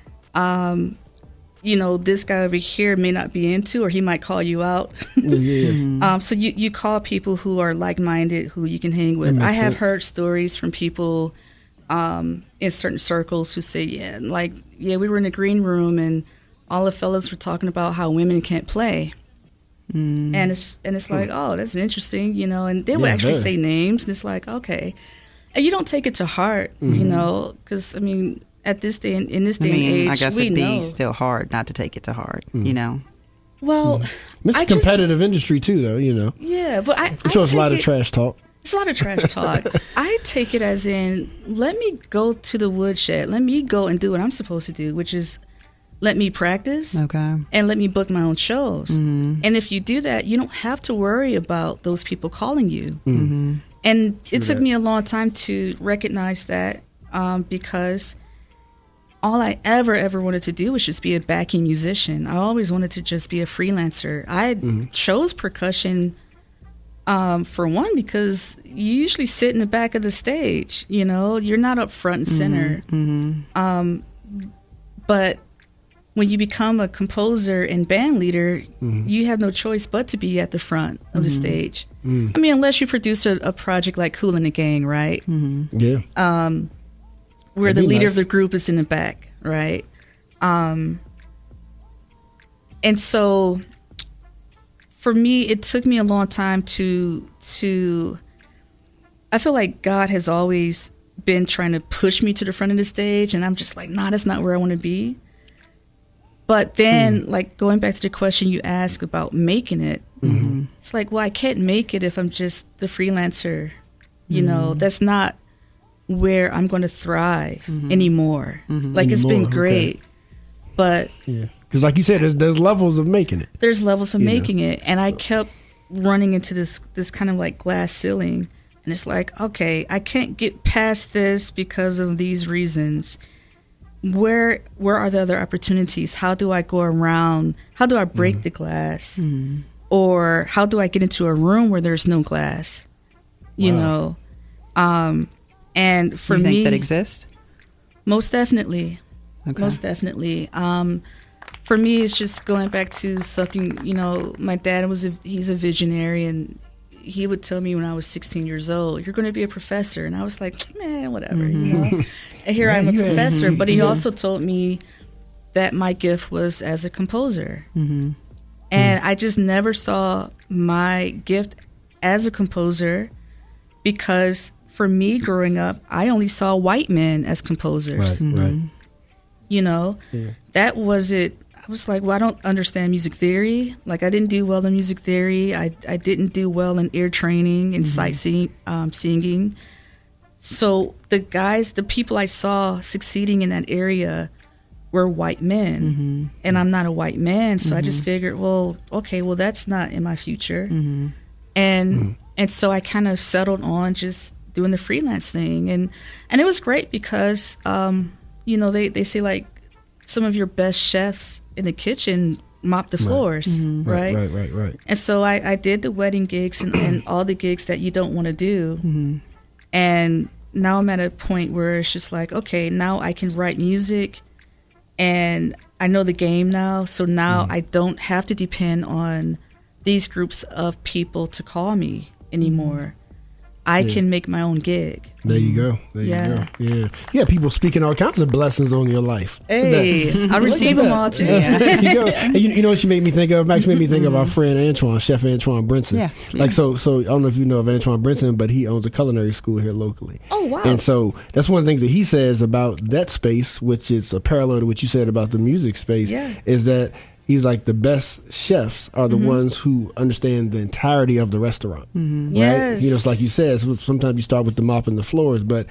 this guy over here may not be into, or he might call you out. So you call people who are like-minded, who you can hang with. I have heard stories from people in certain circles who say, we were in a green room and all the fellas were talking about how women can't play. And it's like, oh, that's interesting, and they would actually say names, and it's like, okay. And you don't take it to heart, because, at this day, in this day and age, I guess it'd be still hard not to take it to heart, Well, it's a competitive industry too, though, Yeah, but I'm sure it's a lot of trash talk. It's a lot of trash talk. I take it as in, let me go to the woodshed. Let me go and do what I'm supposed to do, which is let me practice and let me book my own shows. And if you do that, you don't have to worry about those people calling you. And it took me a long time to recognize that because all I ever wanted to do was just be a backing musician. I always wanted to just be a freelancer. I chose percussion for one, because you usually sit in the back of the stage, you're not up front and center. But when you become a composer and band leader, you have no choice but to be at the front of the stage. Unless you produce a project like Kool and the Gang, right? Yeah. Where the leader of the group is in the back, right? And so for me, it took me a long time to I feel like God has always been trying to push me to the front of the stage, and I'm just like, nah, that's not where I want to be. But then, like, going back to the question you asked about making it, it's like, well, I can't make it if I'm just the freelancer. That's not where I'm going to thrive anymore. It's been great, but because like you said, there's levels of making it. There's levels of making it, and I kept running into this kind of like glass ceiling, and it's like, okay, I can't get past this because of these reasons. Where are the other opportunities? How do I go around? How do I break the glass? or how do I get into a room where there's no glass? You know, and for you think me, that exists? Most definitely, Okay. most definitely. For me, it's just going back to something. You know, my dad he's a visionary, and he would tell me when I was 16 years old, "You're going to be a professor," and I was like, "Man, whatever," you know. And here I'm a professor, but he also told me that my gift was as a composer, and I just never saw my gift as a composer because for me growing up, I only saw white men as composers. Right. You know, that was it. I was like, well, I don't understand music theory. Like, I didn't do well in music theory. I didn't do well in ear training and sightseeing, singing. So the people I saw succeeding in that area were white men, and I'm not a white man. So I just figured, well, okay, well, that's not in my future. And so I kind of settled on just doing the freelance thing, and it was great because you know, they say like some of your best chefs in the kitchen mop the floors, right? Right. And so I did the wedding gigs and all the gigs that you don't want to do, and now I'm at a point where it's just like, okay, now I can write music, and I know the game now, so now I don't have to depend on these groups of people to call me anymore. I can make my own gig. There you go. There you go. Yeah. Yeah, people speaking all kinds of blessings on your life. Hey, I receive them all too. There you go. And you know what she made me think of? Max made me think of our friend Antoine, Chef Antoine Brinson. Yeah. Like, so I don't know if you know of Antoine Brinson, but he owns a culinary school here locally. Oh, wow. And so that's one of the things that he says about that space, which is a parallel to what you said about the music space, is that he's like, the best chefs are the ones who understand the entirety of the restaurant, right? Yes. You know, it's like you said, sometimes you start with the mopping the floors, but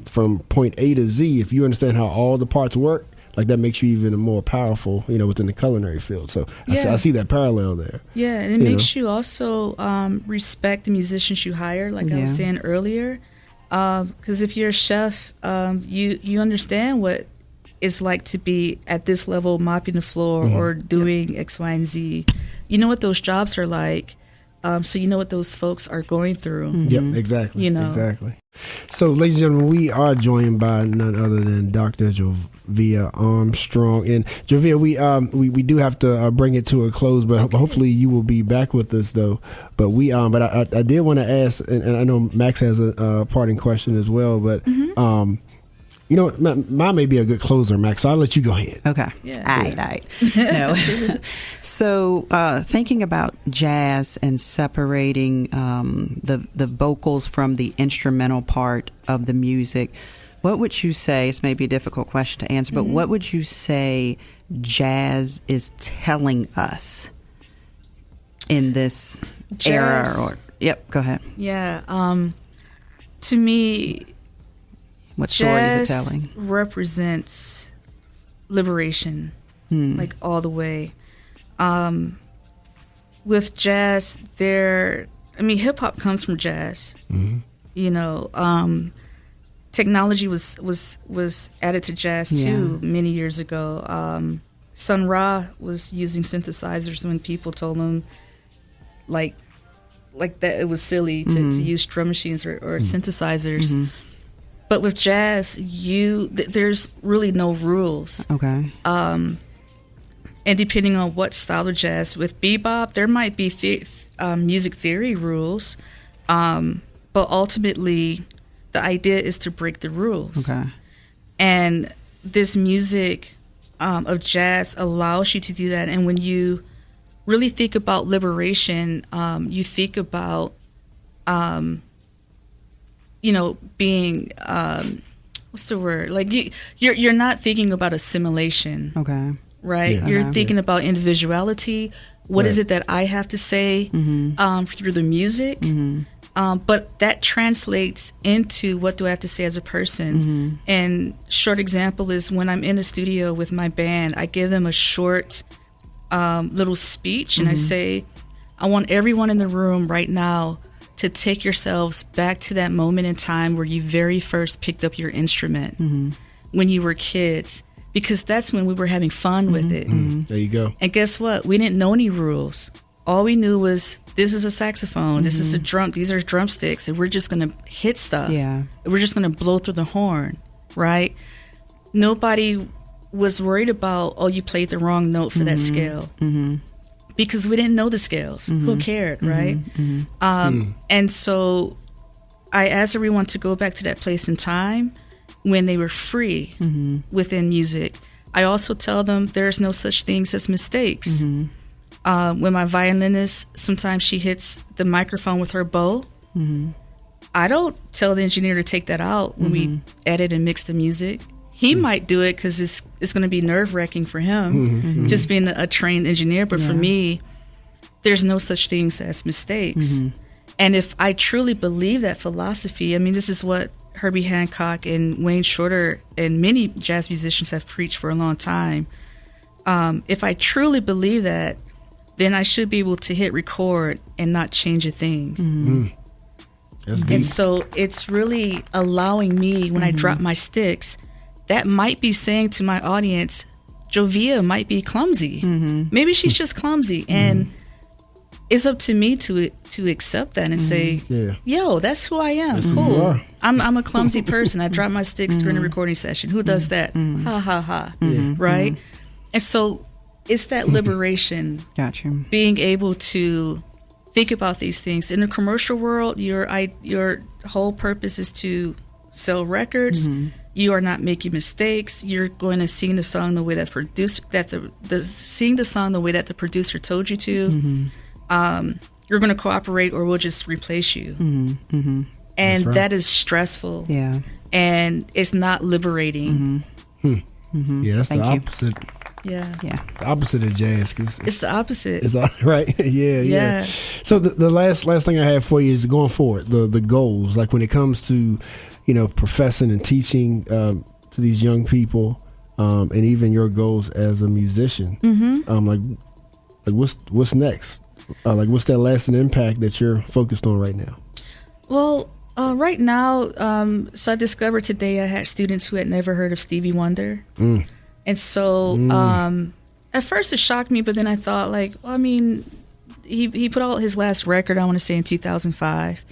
from point A to Z, if you understand how all the parts work, like that makes you even more powerful, you know, within the culinary field. So I see that parallel there. Yeah, and it makes you also respect the musicians you hire, like I was saying earlier, because if you're a chef, you understand what it's like to be at this level, mopping the floor or doing X, Y, and Z. You know what those jobs are like, so you know what those folks are going through. Yep, exactly. You know, exactly. So, ladies and gentlemen, we are joined by none other than Dr. JoVia Armstrong. And JoVia, we do have to bring it to a close, but hopefully you will be back with us, though. But I did want to ask, and I know Max has a parting question as well, but. You know, mine may be a good closer, Max, so I'll let you go ahead. Okay. Yeah. All right. No. So thinking about jazz and separating the vocals from the instrumental part of the music, what would you say, it's maybe a difficult question to answer, but what would you say jazz is telling us in this era? Yep, go ahead. Yeah. To me, what story is it jazz telling? represents liberation, like all the way. With jazz, hip hop comes from jazz. You know, technology was added to jazz too many years ago. Sun Ra was using synthesizers when people told him, like that it was silly to use drum machines or synthesizers. But with jazz, there's really no rules. Okay. And depending on what style of jazz, with bebop, there might be music theory rules, but ultimately, the idea is to break the rules. Okay. And this music of jazz allows you to do that. And when you really think about liberation, you think about you know, being what's the word? Like you're not thinking about assimilation. Okay. Right? Yeah. You're thinking about individuality. What is it that I have to say through the music? But that translates into what do I have to say as a person. And short example is when I'm in the studio with my band, I give them a short little speech and I say, I want everyone in the room right now to take yourselves back to that moment in time where you very first picked up your instrument when you were kids, because that's when we were having fun with it. There you go. And guess what? We didn't know any rules. all we knew was this is a saxophone, this is a drum, these are drumsticks, and we're just going to hit stuff. Yeah. We're just going to blow through the horn, right? Nobody was worried about, oh, you played the wrong note for that scale. Because we didn't know the scales. Who cared, right? And so I asked everyone to go back to that place in time when they were free within music. I also tell them there's no such things as mistakes. When my violinist, sometimes she hits the microphone with her bow. I don't tell the engineer to take that out when we edit and mix the music. He might do it because it's going to be nerve-wracking for him, just being a trained engineer. But for me, there's no such things as mistakes. And if I truly believe that philosophy, I mean, this is what Herbie Hancock and Wayne Shorter and many jazz musicians have preached for a long time. If I truly believe that, then I should be able to hit record and not change a thing. That's deep. And so it's really allowing me, when I drop my sticks, that might be saying to my audience, JoVia might be clumsy. Maybe she's just clumsy. And it's up to me to accept that and say, yo, that's who I am. That's who you are. I'm a clumsy person. I drop my sticks during a recording session. Who does that? Ha, ha, ha. Right? And so it's that liberation. Gotcha. Being able to think about these things. In the commercial world, your whole purpose is to sell records. You are not making mistakes. You're going to sing the song the way that sing the song the way that the producer told you to. You're going to cooperate, or we'll just replace you. And right. that is stressful. Yeah. And it's not liberating. Yeah, that's the opposite. Yeah. The opposite of jazz. It's the opposite. It's right. Yeah. So the last thing I have for you is going forward, the goals. Like when it comes to, professing and teaching to these young people, and even your goals as a musician. Like what's next? Like what's that lasting impact that you're focused on right now? Well, right now, so I discovered today I had students who had never heard of Stevie Wonder. And so at first it shocked me, but then I thought, he put out his last record, I want to say in 2005.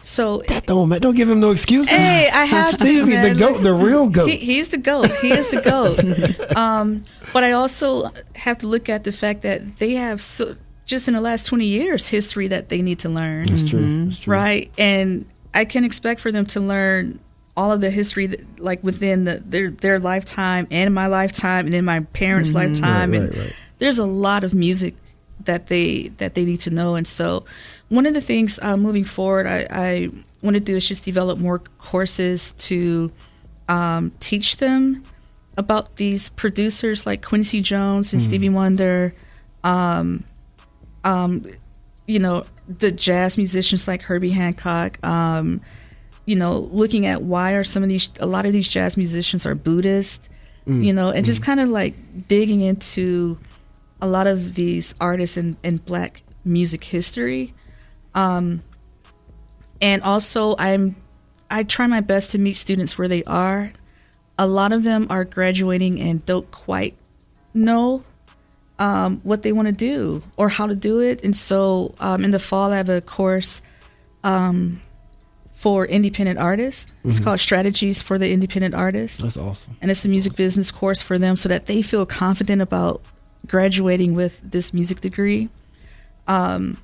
So don't give him no excuses. Hey, I have Stevie, to, man. the goat, the real goat. He's the goat. He is the goat. But I also have to look at the fact that they have just in the last 20 years history that they need to learn. That's true. That's true. Right? And I can expect for them to learn all of the history that, within their lifetime and my lifetime and in my parents' lifetime. Right. There's a lot of music that they need to know. And so one of the things moving forward I want to do is just develop more courses to teach them about these producers like Quincy Jones and Stevie Wonder, the jazz musicians like Herbie Hancock, looking at why are a lot of these jazz musicians are Buddhist, and just kind of digging into a lot of these artists in Black music history. And also I try my best to meet students where they are. A lot of them are graduating and don't quite know what they want to do or how to do it. And so in the fall, I have a course for independent artists. It's called Strategies for the Independent Artist. That's awesome. And it's a music business course for them so that they feel confident about graduating with this music degree. I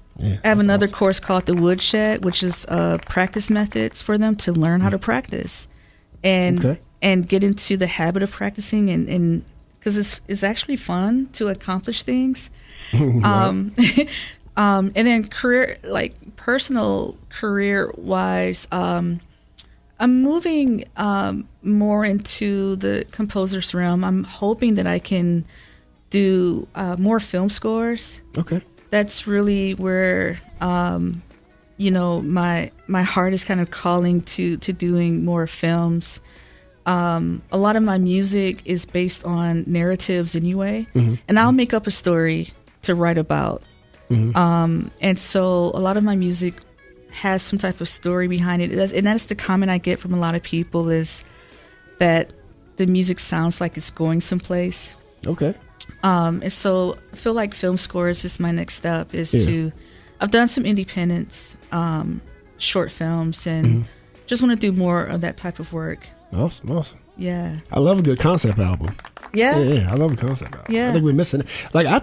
have another course called The Woodshed, which is practice methods for them to learn how to practice and get into the habit of practicing and because it's actually fun to accomplish things. And then personal career wise, I'm moving more into the composer's realm. I'm hoping that I can do more film scores. Okay. That's really where my heart is kind of calling to doing more films. A lot of my music is based on narratives anyway, and I'll make up a story to write about. And so a lot of my music has some type of story behind it, and that's the comment I get from a lot of people is that the music sounds like it's going someplace. Okay. And so I feel like film scores is my next step. I've done some independent short films and just want to do more of that type of work. Awesome. Yeah. I love a good concept album. Yeah. I love a concept album. Yeah. I think we're missing it. Like, I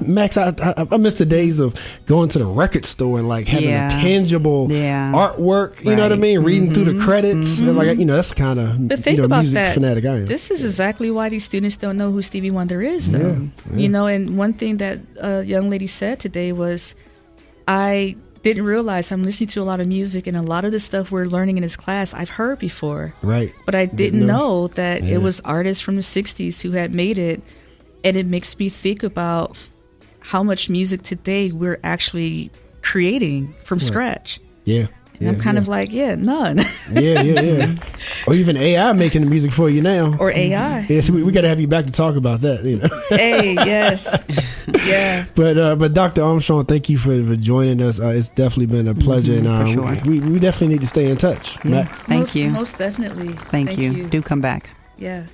miss the days of going to the record store and, like, having a tangible artwork, you know what I mean? Reading through the credits. And, like, that's the kind of, music fanatic I am. This is exactly why these students don't know who Stevie Wonder is, though. Yeah. And one thing that a young lady said today was, I didn't realize I'm listening to a lot of music, and a lot of the stuff we're learning in this class I've heard before. Right. But I didn't know that it was artists from the 60s who had made it, and it makes me think about how much music today we're actually creating from scratch. Yeah. And I'm kind of like, none. Yeah. Or even AI making the music for you now. Or AI. Yeah, so we got to have you back to talk about that. Hey, yes. Yeah. But Dr. Armstrong, thank you for joining us. It's definitely been a pleasure. And for sure. we definitely need to stay in touch. Yeah. Thank you. Most definitely. Thank you. Do come back. Yeah.